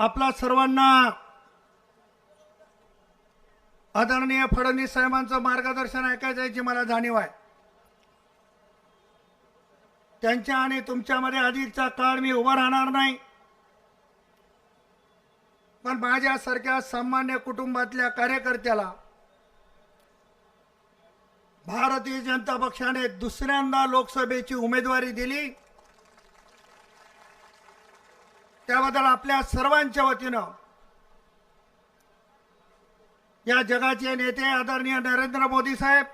आपला सर्वांना आदरणीय फडणवीस साहेबांचं मार्गदर्शन ऐकायची मला जाणीव आहे. त्यांच्या आणि तुमच्यामध्ये अधिकचा काळ मी उभा राहणार नाही, पण माझ्यासारख्या सामान्य कुटुंबातल्या कार्यकर्त्याला भारतीय जनता पक्षाने दुसऱ्यांदा लोकसभेची उमेदवारी दिली, त्याबद्दल आपल्या सर्वांच्या वतीनं या जगाचे नेते आदरणीय नरेंद्र मोदी साहेब,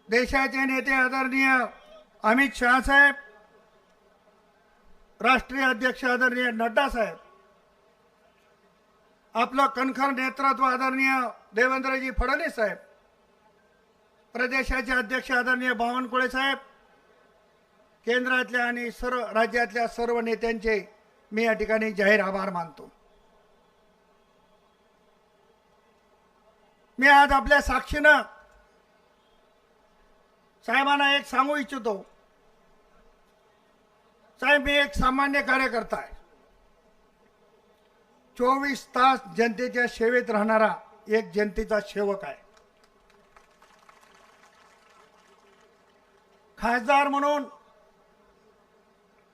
देशाचे नेते आदरणीय अमित शहा साहेब, राष्ट्रीय अध्यक्ष आदरणीय नड्डा साहेब, आपलं कणखर नेतृत्व आदरणीय देवेंद्रजी फडणवीस साहेब, प्रदेशाचे अध्यक्ष आदरणीय बावनकुळे साहेब, केंद्रातल्या आणि सर्व राज्यातल्या सर्व नेत्यांचे मी या ठिकाणी जाहीर आभार मानतो. मी आज आपल्या साक्षीनं साहेबांना एक सांगू इच्छितो. साहेब, मी एक सामान्य कार्यकर्ता आहे, 24 तास जनतेच्या सेवेत राहणारा एक जनतेचा सेवक आहे. खासदार म्हणून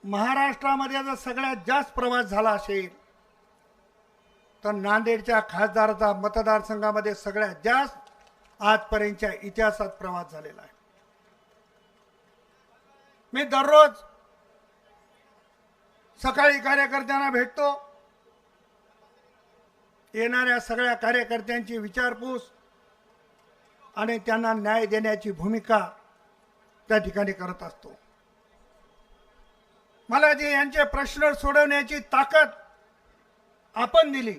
महाराष्ट्रामध्ये जर सगळ्यात जास्त प्रवास झाला असेल तर नांदेडच्या खासदाराचा मतदारसंघामध्ये सगळ्यात जास्त आजपर्यंतच्या इतिहासात प्रवास झालेला आहे. मी दररोज सकाळी कार्यकर्त्यांना भेटतो, येणाऱ्या सगळ्या कार्यकर्त्यांची विचारपूस आणि त्यांना न्याय देण्याची भूमिका त्या ठिकाणी करत असतो. मला जे यांचे प्रश्न सोडवण्याची ताकद आपण दिली,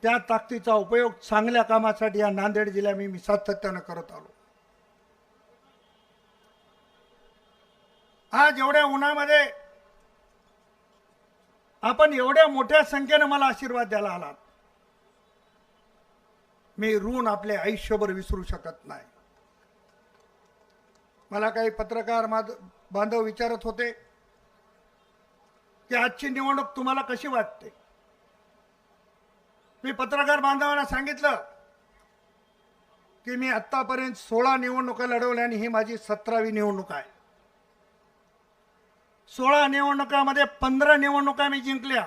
त्या ताकदीचा उपयोग चांगल्या कामासाठी या नांदेड जिल्ह्यात मी सातत्यानं करत आलो. आज एवढ्या उन्हामध्ये आपण एवढ्या मोठ्या संख्येने मला आशीर्वाद द्यायला आलात, मी ऋण आपले आयुष्यभर विसरू शकत नाही. मला काही पत्रकार बांधव विचारत होते की आजची निवडणूक तुम्हाला कशी वाटते. मी पत्रकार बांधवांना सांगितलं की मी आतापर्यंत 16 निवडणुका लढवल्या आणि ही माझी 17वी निवडणूक आहे. 16 निवडणुकामध्ये 15 निवडणुका मी जिंकल्या,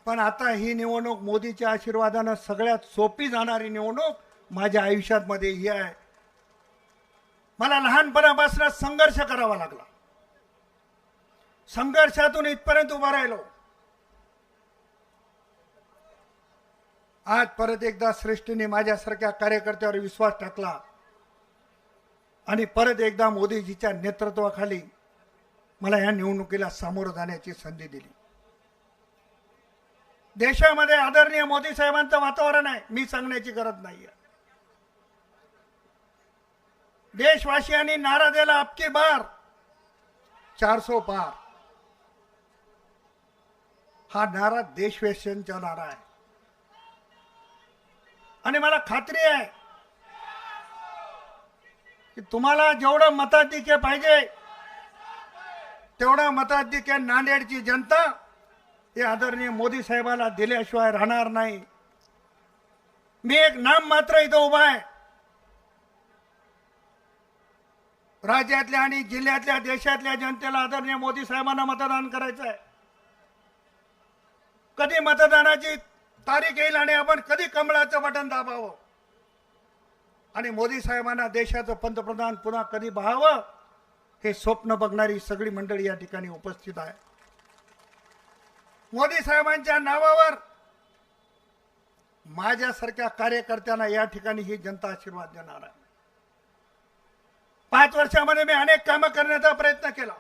पण आता ही निवडणूक मोदीच्या आशीर्वादानं सगळ्यात सोपी जाणारी निवडणूक माझ्या आयुष्यामध्ये ही आहे. मला लहानपणापासून संघर्ष करावा लागला, संघर्षातून इथपर्यंत उभा राहिलो. आज परत एकदा श्रेष्ठीने माझ्यासारख्या कार्यकर्त्यावर विश्वास टाकला आणि परत एकदा मोदीजीच्या नेतृत्वाखाली मला या निवडणुकीला सामोरं जाण्याची संधी दिली. देशामध्ये आदरणीय मोदी साहेबांचं वातावरण आहे, मी सांगण्याची गरज नाहीये. देशवासियांनी नारा दिला, अबकी बार 400 पार. हा नारा देशवासियांचा नारा आहे आणि मला खात्री आहे की तुम्हाला जेवढं मताधिक्य पाहिजे तेवढं मताधिक्य नांदेडची जनता हे आदरणीय मोदी साहेबाला दिल्याशिवाय राहणार नाही. मी एक नाम मात्र इथं उभा आहे. राज्यातल्या आणि जिल्ह्यातल्या देशातल्या जनतेला आदरणीय मोदी साहेबांना मतदान करायचं आहे. कधी मतदानाची तारीख येईल आणि आपण कधी कमळाचं बटन दाबावं आणि मोदी साहेबांना देशाचं पंतप्रधान पुन्हा कधी पाहावं, हे स्वप्न बघणारी सगळी मंडळी या ठिकाणी उपस्थित आहे. मोदी साहेबांच्या नावावर माझ्यासारख्या कार्यकर्त्यांना या ठिकाणी ही जनता आशीर्वाद देणार आहे. 5 वर्षामध्ये मी अनेक कामं करण्याचा प्रयत्न केला.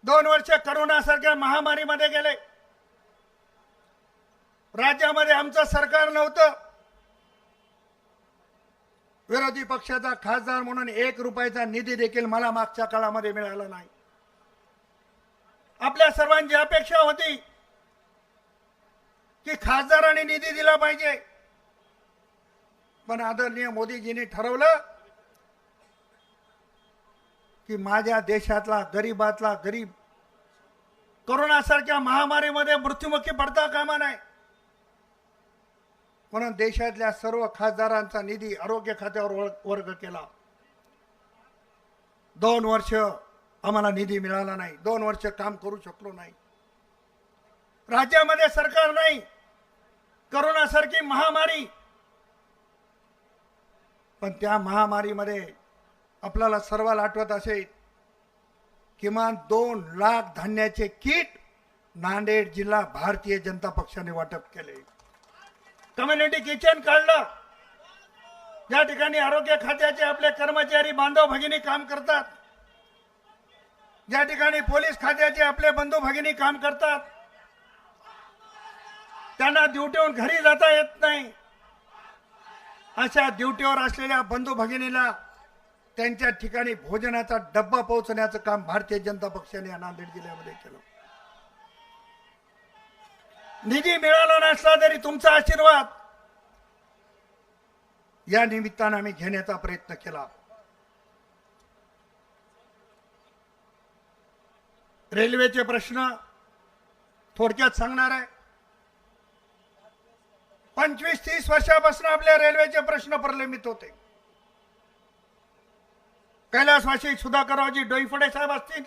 2 वर्ष करोनासारख्या महामारीमध्ये गेले. राज्यामध्ये आमचं सरकार नव्हतं. विरोधी पक्षाचा खासदार म्हणून 1 रुपयाचा निधी देखील मला मागच्या काळामध्ये मिळाला नाही. आपल्या सर्वांची अपेक्षा होती की खासदारांनी निधी दिला पाहिजे, पण आदरणीय मोदीजींनी ठरवलं की माझ्या देशातला गरीबातला गरीब कोरोनासारख्या महामारीमध्ये मृत्युमुखी पडता कामा नये, म्हणून देशातल्या सर्व खासदारांचा निधी आरोग्य खात्यावर वर्ग केला. 2 वर्ष आम्हाला निधी मिळाला नाही, 2 वर्ष काम करू शकलो नाही. राज्यामध्ये सरकार नाही, कोरोनासारखी महामारी, पण त्या महामारीमध्ये आपल्याला सर्वाला आठवत असेल किमान 2 लाख धान्याचे किट नांदेड जिल्हा भारतीय जनता पक्षाने वाटप केले. कम्युनिटी किचन काढलं, ज्या ठिकाणी आरोग्य खात्याचे आपले कर्मचारी बांधव भगिनी काम करतात, ज्या ठिकाणी पोलीस खात्याचे आपले बंधू भगिनी काम करतात, त्यांना ड्युटीवरून घरी जाता येत नाही, अशा ड्युटीवर असलेल्या बंधू भगिनीला त्यांच्या ठिकाणी भोजनाचा डब्बा पोहोचण्याचं काम भारतीय जनता पक्षाने नांदेड जिल्ह्यामध्ये केलं. निधी मिळाला नसला तरी तुमचा आशीर्वाद या निमित्तानं आम्ही घेण्याचा प्रयत्न केला. रेल्वेचे प्रश्न थोडक्यात सांगणार आहे. 25-30 वर्षापासून आपल्या रेल्वेचे प्रश्न प्रलंबित होते. कैलासवासी सुधाकररावजी डोईफोडे साहेब असतील,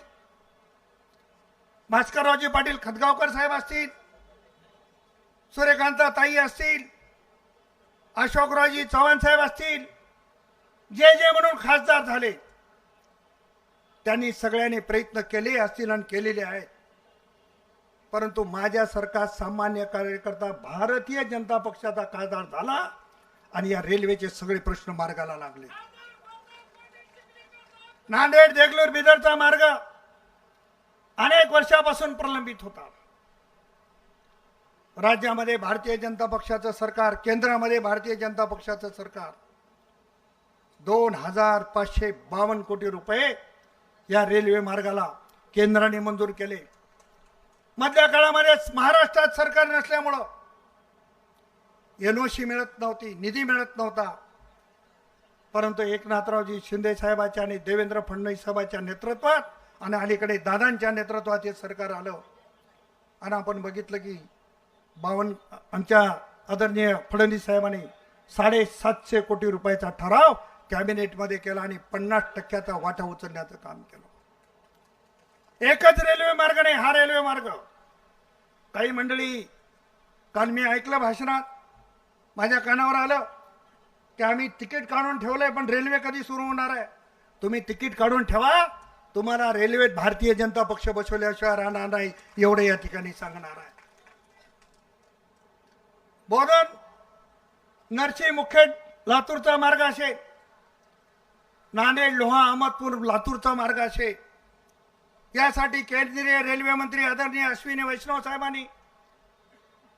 भास्कररावजी पाटील खतगावकर साहेब असतील, सूर्यकांता ताई असतील, अशोकरावजी चव्हाण साहेब असतील, जे जे म्हणून खासदार झाले त्यांनी सगळ्यांनी प्रयत्न केले असतील आणि केलेले आहेत. परंतु माझ्यासारखा सामान्य कार्यकर्ता भारतीय जनता पक्षाचा खासदार झाला आणि या रेल्वेचे सगळे प्रश्न मार्गाला लागले. नांदेड देगलूर बिदरचा मार्ग अनेक वर्षापासून प्रलंबित होता. राज्यामध्ये भारतीय जनता पक्षाचं सरकार, केंद्रामध्ये भारतीय जनता पक्षाचं सरकार 2552 कोटी रुपये या रेल्वे मार्गाला केंद्राने मंजूर केले. मधल्या काळामध्ये महाराष्ट्रात सरकार नसल्यामुळं एनओसी मिळत नव्हती, निधी मिळत नव्हता. परंतु एकनाथरावजी शिंदे साहेबांच्या आणि देवेंद्र फडणवीस साहेबांच्या नेतृत्वात आणि अलीकडे दादांच्या नेतृत्वात हे सरकार आलं आणि आपण बघितलं की आमच्या आदरणीय फडणवीस साहेबांनी 750 कोटी रुपयाचा ठराव कॅबिनेटमध्ये केला आणि 50% वाटा उचलण्याचं काम केलं. एकच रेल्वे मार्ग नाही, हा रेल्वे मार्ग. काही मंडळी, काल मी ऐकलं भाषणात, माझ्या कानावर आलं की आम्ही तिकीट काढून ठेवलंय पण रेल्वे कधी सुरू होणार आहे. तुम्ही तिकीट काढून ठेवा, तुम्हाला रेल्वेत भारतीय जनता पक्ष बसवल्याशिवाय राहणार नाही एवढं या ठिकाणी सांगणार आहे. बोधन नरसी मुखेड लातूरचा मार्ग असेल, नांदेड लोहा अहमदपूर लातूरचा मार्ग असेल, यासाठी केंद्रीय रेल्वे मंत्री आदरणीय अश्विनी वैष्णव साहेबांनी,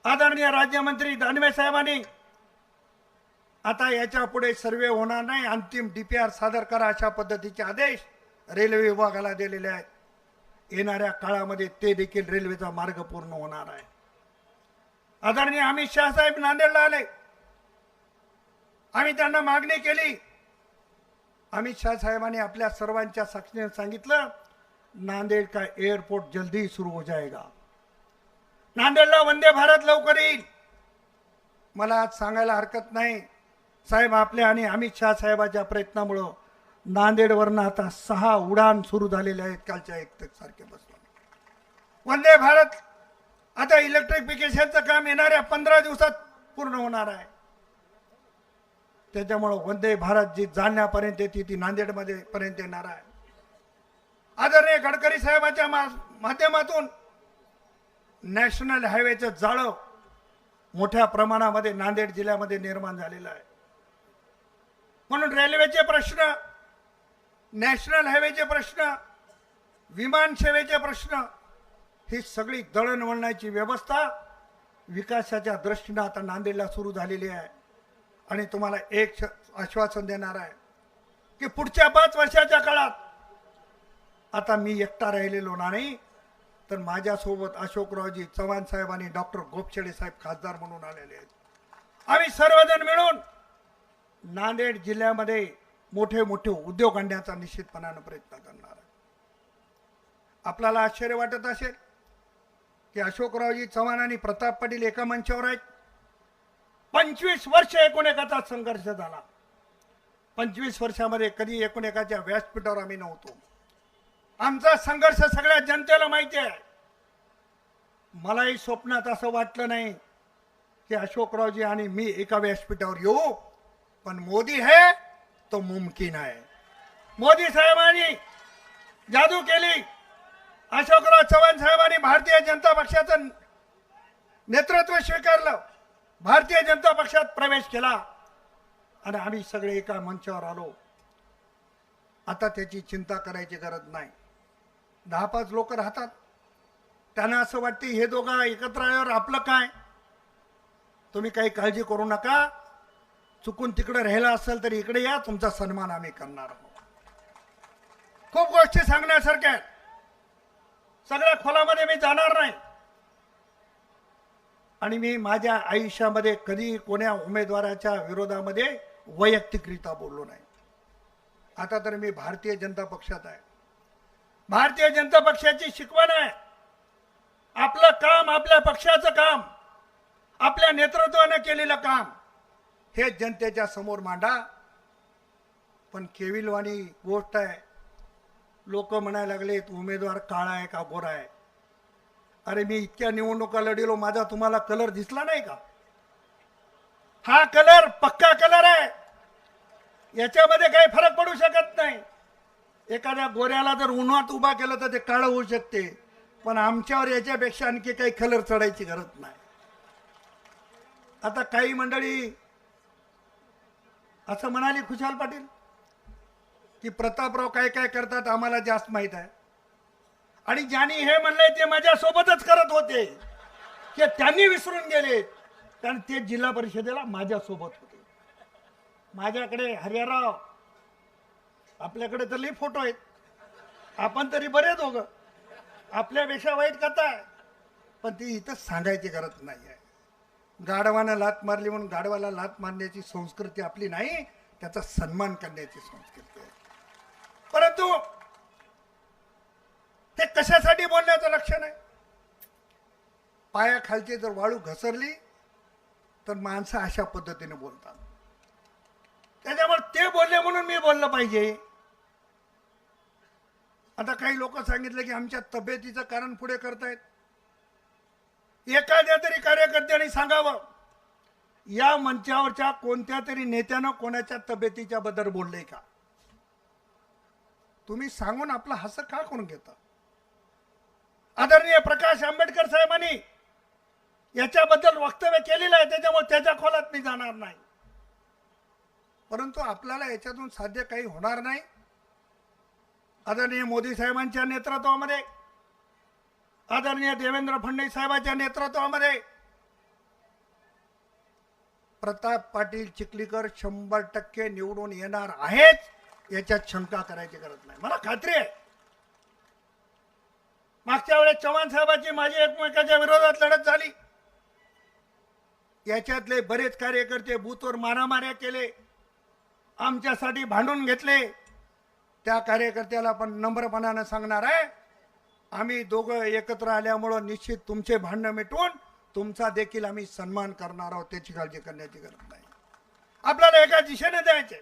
आदरणीय राज्यमंत्री दानवे साहेबांनी आता याच्या पुढे सर्वे होणार नाही, अंतिम डीपीआर सादर करा अशा पद्धतीचे आदेश रेल्वे विभागाला दिलेले आहेत. येणाऱ्या काळामध्ये ते देखील रेल्वेचा मार्ग पूर्ण होणार आहे. आदरणीय अमित शाह साहेब नांदेडला आले, आम्ही त्यांना मागणी केली. अमित शाह साहेबांनी आपल्या सर्वांच्या साक्षीने सांगितलं, नांदेड का एयरपोर्ट जल्दी सुरू हो जाएगा. नांदेडला वंदे भारत लवकर येईल. मला आज सांगायला हरकत नाही साहेब, आपल्या आणि अमित शाह साहेबांच्या प्रयत्नामुळे नांदेडवरनं आता 6 उडान सुरू झालेले आहेत कालच्या 1 तारखेपासून. वंदे भारत आता इलेक्ट्रिफिकेशनचं काम येणाऱ्या 15 दिवसात पूर्ण होणार आहे. त्याच्यामुळे वंदे भारत जी जालन्यापर्यंत येते ती नांदेडमध्ये पर्यंत येणार आहे. आदरणीय गडकरी साहेबांच्या माध्यमातून नॅशनल हायवेचं जाळं मोठ्या प्रमाणामध्ये नांदेड जिल्ह्यामध्ये निर्माण झालेलं आहे. म्हणून रेल्वेचे प्रश्न, नॅशनल हायवेचे प्रश्न, विमान सेवेचे प्रश्न, ही सगळी दळणवळणाची व्यवस्था विकासाच्या दृष्टीने आता नांदेडला सुरू झालेली आहे. आणि तुम्हाला एक आश्वासन देणार आहे की पुढच्या 5 वर्षाच्या काळात आता मी एकटा राहिलेलो नाही, तर माझ्यासोबत अशोकरावजी चव्हाण साहेब आणि डॉक्टर गोपछडे साहेब खासदार म्हणून आलेले आहेत. आम्ही सर्वजण मिळून नांदेड जिल्ह्यामध्ये मोठे मोठे उद्योग आणण्याचा निश्चितपणानं प्रयत्न करणार आहे. आपल्याला आश्चर्य वाटत असेल की अशोकरावजी चव्हाण आणि प्रताप पाटील एका मंचावर आहेत. 25 वर्ष एकूण एकाचा संघर्ष झाला. 25 वर्षामध्ये कधी एकूण एकाच्या व्यासपीठावर आम्ही नव्हतो. आमचा संघर्ष सगळ्या जनतेला माहिती आहे. मलाही स्वप्नात असं वाटलं नाही की अशोकरावजी आणि मी एका व्यासपीठावर येऊ, पण मोदी है तो मुमकिन है. मोदी साहेबांनी जादू केली. अशोकराव चव्हाण साहेबांनी भारतीय जनता पक्षाचं नेतृत्व स्वीकारलं, भारतीय जनता पक्षात प्रवेश केला आणि आम्ही सगळे एका मंचावर आलो. आता त्याची चिंता करायची गरज नाही. 10-5 लोक राहतात, त्यांना असं वाटते हे दोघं एकत्र आल्यावर आपलं काय. तुम्ही काही काळजी करू नका. चुकून तिकडे राहिला असेल तर इकडे या, तुमचा सन्मान आम्ही करणार आहोत. खूप गोष्टी सांगण्यासारख्या आहेत. सगळ्या खोलामध्ये मी जाणार नाही. आणि मी माझ्या आयुष्यामध्ये कधी कोण्या उमेदवाराच्या विरोधामध्ये वैयक्तिकरित्या बोललो नाही. आता तर मी भारतीय जनता पक्षात आहे. भारतीय जनता पक्षाची शिकवण आहे, आपलं काम, आपल्या पक्षाचं काम, आपल्या नेतृत्वाने केलेलं काम हे जनतेच्या समोर मांडा. पण केविलवाणी गोष्ट आहे. लोक म्हणायला लागले उमेदवार काळा आहे का गोरा आहे. अरे मी इतक्या निवडणुका लढिलो, माझा तुम्हाला कलर दिसला नाही का. हा कलर पक्का कलर आहे, याच्यामध्ये काही फरक पडू शकत नाही. एखाद्या गोऱ्याला जर उन्हात उभा केलं तर ते काळं होऊ शकते, पण आमच्यावर याच्यापेक्षा आणखी काही कलर चढायची गरज नाही. आता काही मंडळी असं म्हणाली, खुशाल पाटील, की प्रतापराव काय काय करतात आम्हाला जास्त माहित आहे. आणि ज्यांनी हे म्हणलंय ते माझ्यासोबतच करत होते, की त्यांनी विसरून गेले, कारण ते जिल्हा परिषदेला माझ्यासोबत होते. माझ्याकडे हरियाराव, आपल्याकडे तर लई फोटो आहेत, आपण तरी बरे दोघं, आपल्यापेक्षा वाईट कथा आहे, पण ती इथं सांगायची गरज नाही आहे. गाढवानं लात मारली म्हणून गाढवाला लात मारण्याची संस्कृती आपली नाही, त्याचा सन्मान करण्याची संस्कृती आहे. परंतु ते कशासाठी बोलण्याचं लक्षण आहे. पायाखालची जर वाळू घसरली तर माणसं अशा पद्धतीने बोलतात. त्याच्यामुळे ते बोलले म्हणून मी बोललं पाहिजे. आता काही लोक सांगितलं की आमच्या तब्येतीचं कारण पुढे करतायत. एखाद्या तरी कार्यकर्त्यांनी सांगावं, या मंचावरच्या कोणत्या तरी नेत्यानं कोणाच्या तब्येतीच्या बद्दल बोलले का. तुम्ही सांगून आपला हसं का करून घेता. आदरणीय प्रकाश आंबेडकर साहेबांनी याच्याबद्दल वक्तव्य केलेलं आहे, त्याच्यामुळे त्याच्या खोलात मी जाणार नाही. परंतु आपल्याला याच्यातून साध्य काही होणार नाही. आदरणीय मोदी साहेबांच्या नेतृत्वामध्ये, आदरणीय देवेंद्र फडणवीस साहेबांच्या नेतृत्वामध्ये प्रताप पाटील चिखलीकर 100% निवडून येणार आहेत, याच्यात शंका करायची गरज नाही. मला खात्री आहे. मागच्या वेळेस चव्हाण साहेबांची माझी एकमेकाच्या विरोधात लढत झाली. याच्यातले बरेच कार्यकर्ते बूथवर मारामाऱ्या केले, आमच्यासाठी भांडून घेतले. त्या कार्यकर्त्याला पण नम्रपणानं सांगणार आहे, आम्ही दोघं एकत्र आल्यामुळं निश्चित तुमचे भांडणं मिटवून तुमचा देखील आम्ही सन्मान करणार आहोत. त्याची काळजी करण्याची गरज नाही. आपल्याला एका दिशेने जायचे,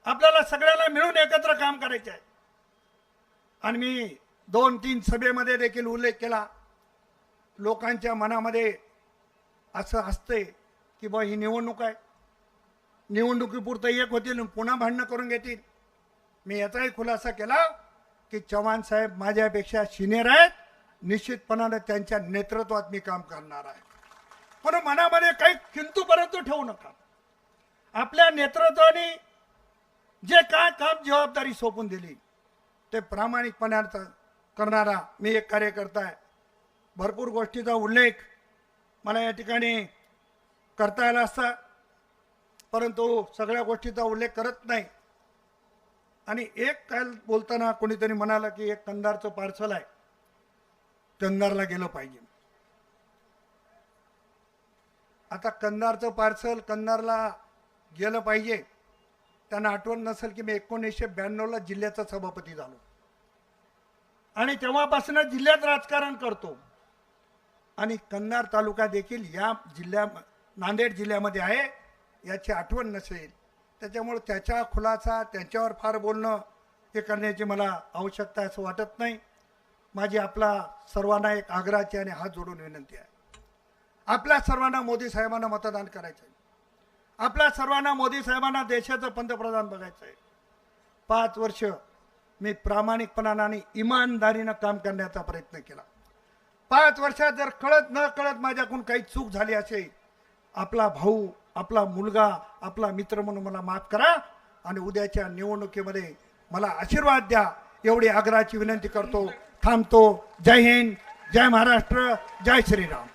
आपल्याला सगळ्याला मिळून एकत्र काम करायचे आहे. आणि मी 2-3 सभेमध्ये देखील उल्लेख केला, लोकांच्या मनामध्ये असं असते की बा ही निवडणूक आहे, निवडणुकीपुरतं एक होतील पुन्हा भांडणं करून घेतील. मी याचाही खुलासा केला की चव्हाण साहेब माझ्यापेक्षा सिनियर आहेत, निश्चितपणाने त्यांच्या नेतृत्वात मी काम करणार आहे. पण मनामध्ये काही किंतु परंतु ठेवू नका. आपल्या नेतृत्वाने जे काय काम जबाबदारी सोपून दिली ते प्रामाणिकपणे करणारा मी एक कार्यकर्ता आहे. भरपूर गोष्टीचा उल्लेख मला या ठिकाणी करता आला असता, परंतु सगळ्या गोष्टीचा उल्लेख करत नाही. आणि एक काल बोलताना कोणीतरी म्हणाला की एक कंधारचं पार्सल आहे, कंधारला गेलं पाहिजे. आता कंधारचं पार्सल कंधारला गेलं पाहिजे त्यांना आठवण नसेल की मी 1992ला जिल्ह्याचा सभापती झालो आणि तेव्हापासून जिल्ह्यात राजकारण करतो आणि कन्नड तालुका देखील या नांदेड जिल्ह्यामध्ये आहे याची आठवण नसेल. त्याच्यामुळे त्याच्या खुलासा त्यांच्यावर फार बोलणं हे करण्याची मला आवश्यकता असं वाटत नाही. माझी आपला सर्वांना एक आग्रहाची आणि हात जोडून विनंती आहे. आपल्या सर्वांना मोदी साहेबांना मतदान करायचं आहे. आपल्या सर्वांना मोदी साहेबांना देशाचं पंतप्रधान बघायचं आहे. 5 वर्ष मी प्रामाणिकपणाने आणि इमानदारीनं काम करण्याचा प्रयत्न केला. 5 वर्षात जर कळत न कळत माझ्याकडून काही चूक झाली असेल, आपला भाऊ, आपला मुलगा, आपला मित्र म्हणून मला माफ करा आणि उद्याच्या निवडणुकीमध्ये मला आशीर्वाद द्या एवढी आग्रहाची विनंती करतो. थांबतो. जय हिंद, जय महाराष्ट्र, जय श्रीराम.